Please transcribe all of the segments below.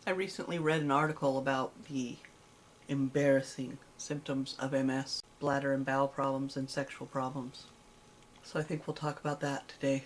I recently read an article about the embarrassing symptoms of MS, bladder and bowel problems, and sexual problems. So I think we'll talk about that today.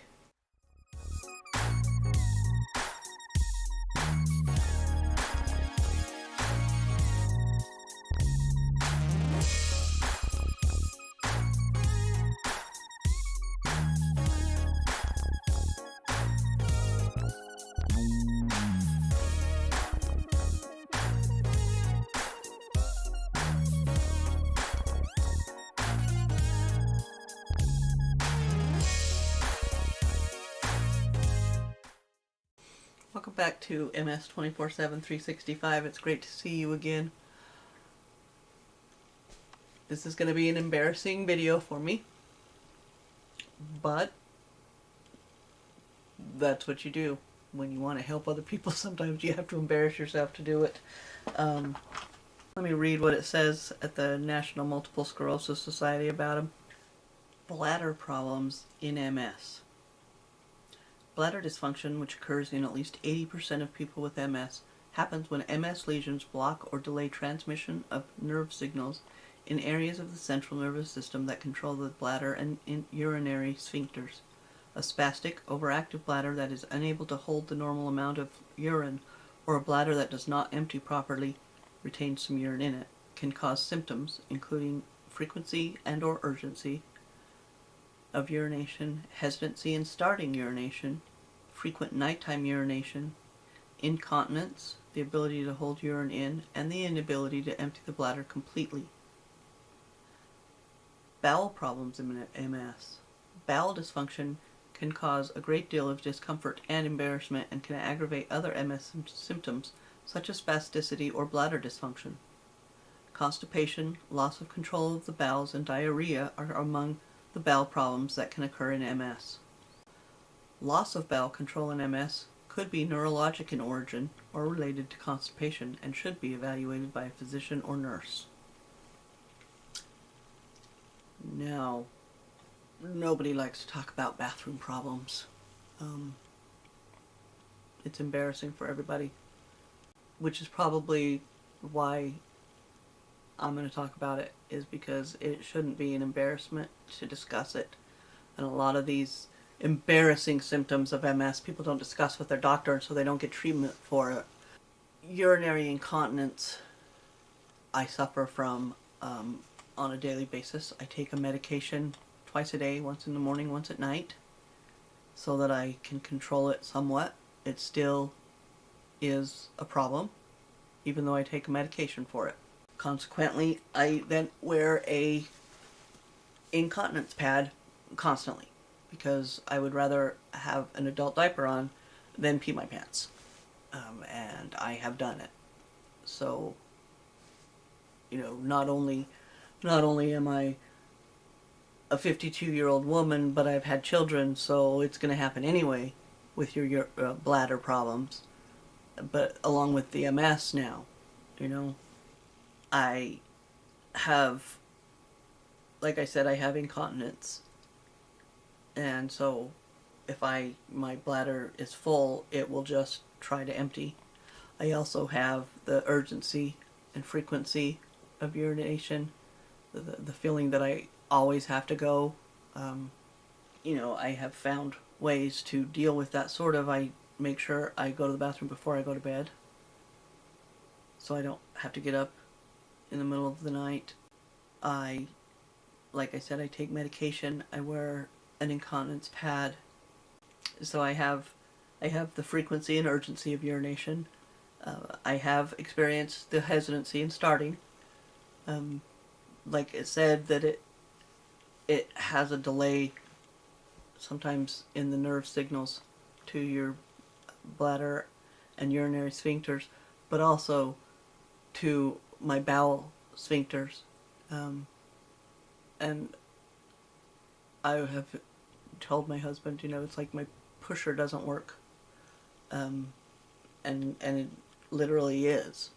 Welcome back to MS 24/7 365. It's great to see you again. This is going to be an embarrassing video for me, but that's what you do when you want to help other people. Sometimes you have to embarrass yourself to do it. Let me read what it says at the National Multiple Sclerosis Society about them. Bladder problems in MS. Bladder dysfunction, which occurs in at least 80% of people with MS, happens when MS lesions block or delay transmission of nerve signals in areas of the central nervous system that control the bladder and urinary sphincters. A spastic, overactive bladder that is unable to hold the normal amount of urine, or a bladder that does not empty properly, retains some urine in it, can cause symptoms including frequency and/or urgency of urination, hesitancy in starting urination, frequent nighttime urination, incontinence, the ability to hold urine in, and the inability to empty the bladder completely. Bowel problems in MS. Bowel dysfunction can cause a great deal of discomfort and embarrassment and can aggravate other MS symptoms such as spasticity or bladder dysfunction. Constipation, loss of control of the bowels, and diarrhea are among the bowel problems that can occur in MS. Loss of bowel control in MS could be neurologic in origin or related to constipation and should be evaluated by a physician or nurse. Now, nobody likes to talk about bathroom problems. It's embarrassing for everybody, which is probably why I'm going to talk about it, is because it shouldn't be an embarrassment to discuss it. And a lot of these embarrassing symptoms of MS people don't discuss with their doctor, and so they don't get treatment for it. Urinary incontinence I suffer from on a daily basis. I take a medication twice a day, once in the morning, once at night, so that I can control it somewhat. It still is a problem, even though I take a medication for it. Consequently, I then wear a incontinence pad constantly because I would rather have an adult diaper on than pee my pants. And I have done it. So, not only am I a 52-year-old woman, but I've had children, so it's going to happen anyway with your bladder problems. But along with the MS now, I have, like I said, I have incontinence, and so if my bladder is full, it will just try to empty. I also have the urgency and frequency of urination, the feeling that I always have to go. I have found ways to deal with that sort of. I make sure I go to the bathroom before I go to bed, so I don't have to get up in the middle of the night. Like I said, I take medication. I wear an incontinence pad. So I have the frequency and urgency of urination. I have experienced the hesitancy in starting. Like it said, that it has a delay sometimes in the nerve signals to your bladder and urinary sphincters, but also to my bowel sphincters. And I have told my husband, it's like my pusher doesn't work. And it literally is.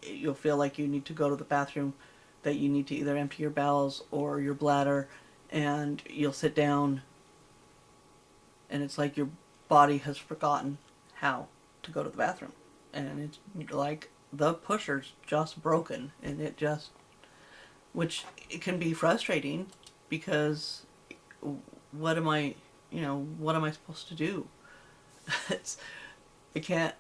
You'll feel like you need to go to the bathroom, that you need to either empty your bowels or your bladder, and you'll sit down, and it's like your body has forgotten how to go to the bathroom. and it's like the pusher's just broken, and which it can be frustrating because what am I, what am I supposed to do? it's, I can't,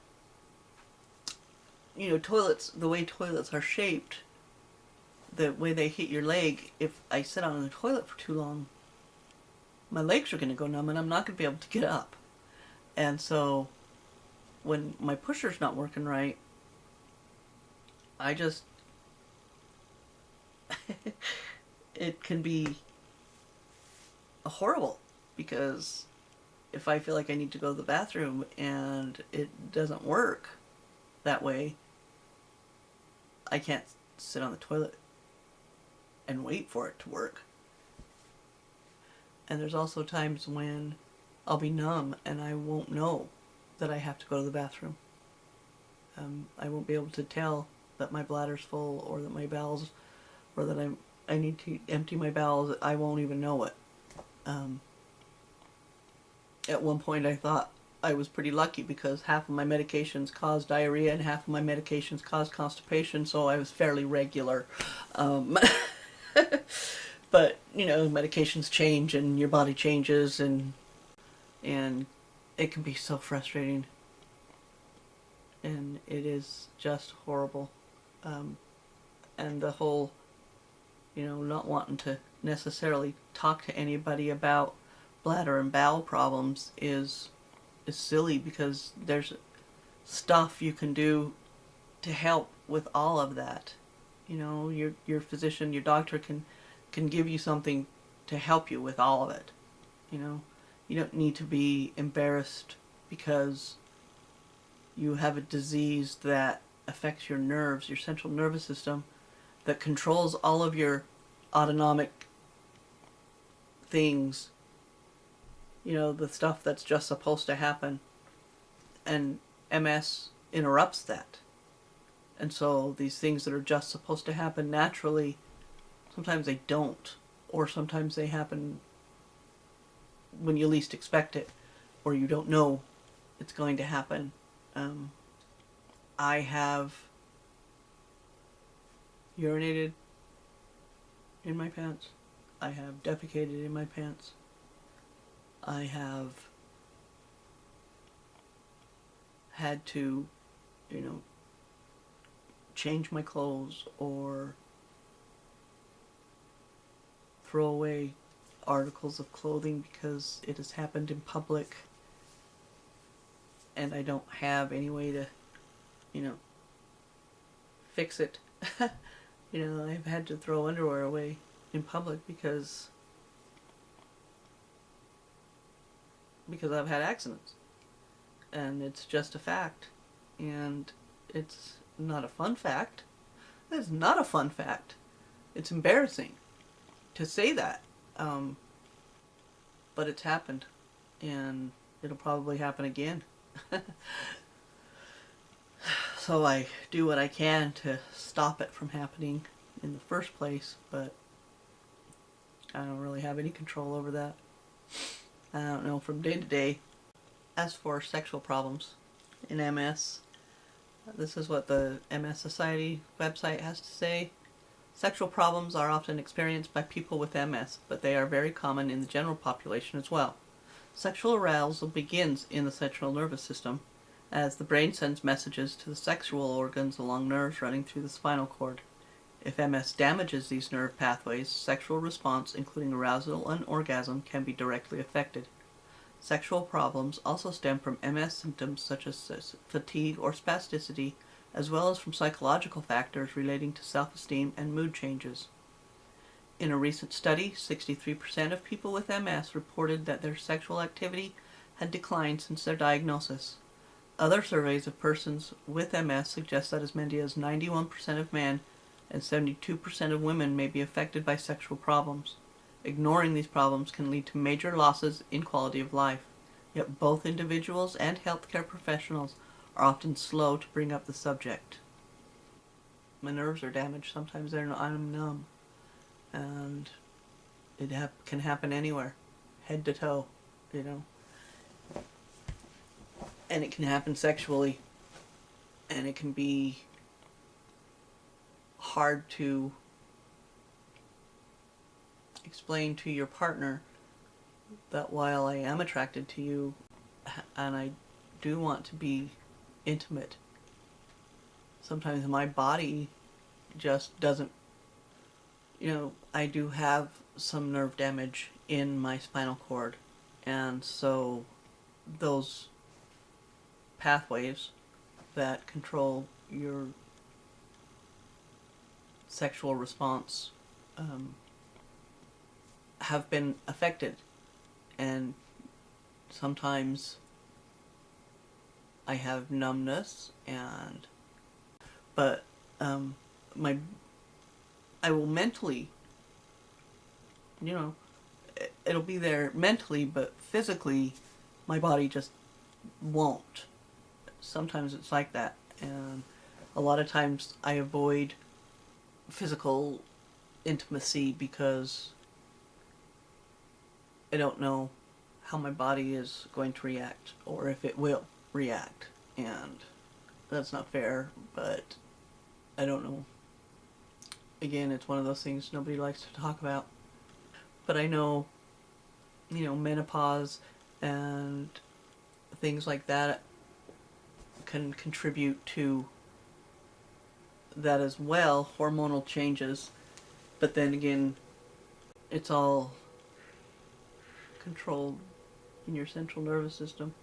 toilets, the way toilets are shaped, the way they hit your leg, if I sit on the toilet for too long, my legs are going to go numb and I'm not going to be able to get up. And so when my pusher's not working right, I just, it can be horrible because if I feel like I need to go to the bathroom and it doesn't work that way, I can't sit on the toilet and wait for it to work. And there's also times when I'll be numb and I won't know that I have to go to the bathroom. I won't be able to tell that my bladder's full or that my bowels, or that I need to empty my bowels. I won't even know it. At one point I thought I was pretty lucky because half of my medications caused diarrhea and half of my medications caused constipation, so I was fairly regular. But, medications change and your body changes, and it can be so frustrating. And it is just horrible. And the whole, not wanting to necessarily talk to anybody about bladder and bowel problems is silly, because there's stuff you can do to help with all of that. Your physician, your doctor can give you something to help you with all of it. You don't need to be embarrassed because you have a disease that affects your nerves, your central nervous system, that controls all of your autonomic things, the stuff that's just supposed to happen. And MS interrupts that. And so these things that are just supposed to happen naturally, sometimes they don't, or sometimes they happen when you least expect it, or you don't know it's going to happen. I have urinated in my pants. I have defecated in my pants. I have had to, change my clothes or throw away articles of clothing because it has happened in public and I don't have any way to, fix it. I've had to throw underwear away in public because I've had accidents. And it's just a fact. And it's not a fun fact. It's not a fun fact. It's embarrassing to say that. But it's happened. And it'll probably happen again. So I do what I can to stop it from happening in the first place, but I don't really have any control over that. I don't know, from day to day. As for sexual problems in MS, this is what the MS Society website has to say. Sexual problems are often experienced by people with MS, but they are very common in the general population as well. Sexual arousal begins in the central nervous system, as the brain sends messages to the sexual organs along nerves running through the spinal cord. If MS damages these nerve pathways, sexual response, including arousal and orgasm, can be directly affected. Sexual problems also stem from MS symptoms such as fatigue or spasticity, as well as from psychological factors relating to self-esteem and mood changes. In a recent study, 63% of people with MS reported that their sexual activity had declined since their diagnosis. Other surveys of persons with MS suggest that as many as 91% of men and 72% of women may be affected by sexual problems. Ignoring these problems can lead to major losses in quality of life, yet both individuals and healthcare professionals are often slow to bring up the subject. My nerves are damaged. Sometimes I'm numb, and it can happen anywhere, head to toe, And it can happen sexually. And it can be hard to explain to your partner that while I am attracted to you and I do want to be intimate, sometimes my body just doesn't, I do have some nerve damage in my spinal cord, and so those pathways that control your sexual response have been affected, and sometimes I have numbness, but my I will mentally, it'll be there mentally, but physically my body just won't. Sometimes it's like that, and a lot of times I avoid physical intimacy because I don't know how my body is going to react, or if it will react, and that's not fair, but I don't know. Again, it's one of those things nobody likes to talk about. But I know, menopause and things like that can contribute to that as well, hormonal changes. But then again, it's all controlled in your central nervous system.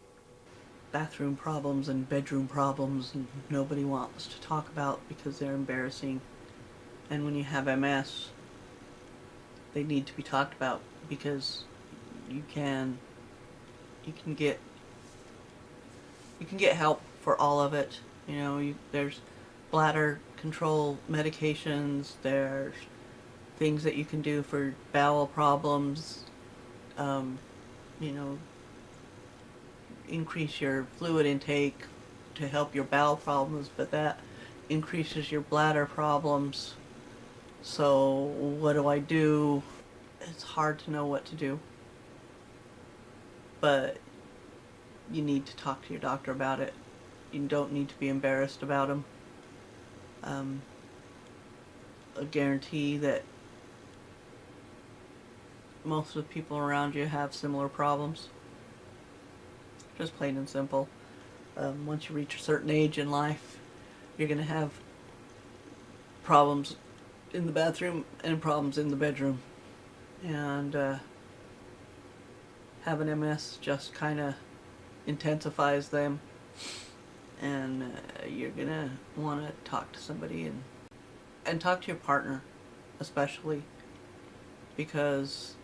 Bathroom problems and bedroom problems, and nobody wants to talk about because they're embarrassing. And when you have MS, they need to be talked about because you can get help for all of it. There's bladder control medications, there's things that you can do for bowel problems, increase your fluid intake to help your bowel problems, but that increases your bladder problems. So what do I do? It's hard to know what to do. But you need to talk to your doctor about it. You don't need to be embarrassed about them. I guarantee that most of the people around you have similar problems. Just plain and simple. Once you reach a certain age in life, you're going to have problems in the bathroom and problems in the bedroom. And having MS just kind of intensifies them. And you're going to want to talk to somebody and talk to your partner, especially, because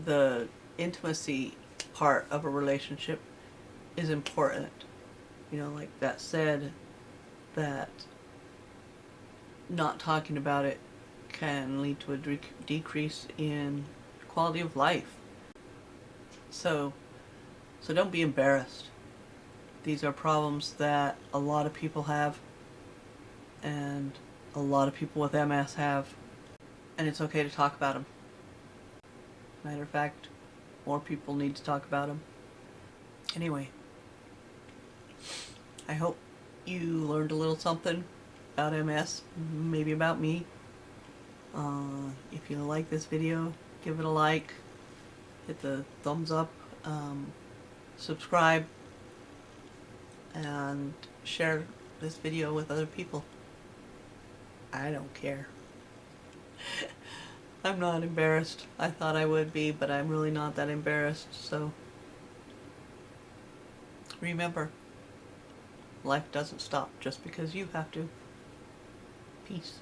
the intimacy part of a relationship is important. Like that said, that not talking about it can lead to a decrease in quality of life. So don't be embarrassed. These are problems that a lot of people have, and a lot of people with MS have, and it's okay to talk about them. Matter of fact, more people need to talk about them. Anyway, I hope you learned a little something about MS, maybe about me. If you like this video, give it a like, hit the thumbs up, subscribe, and share this video with other people. I don't care. I'm not embarrassed. I thought I would be, but I'm really not that embarrassed, so remember, life doesn't stop just because you have to. Peace.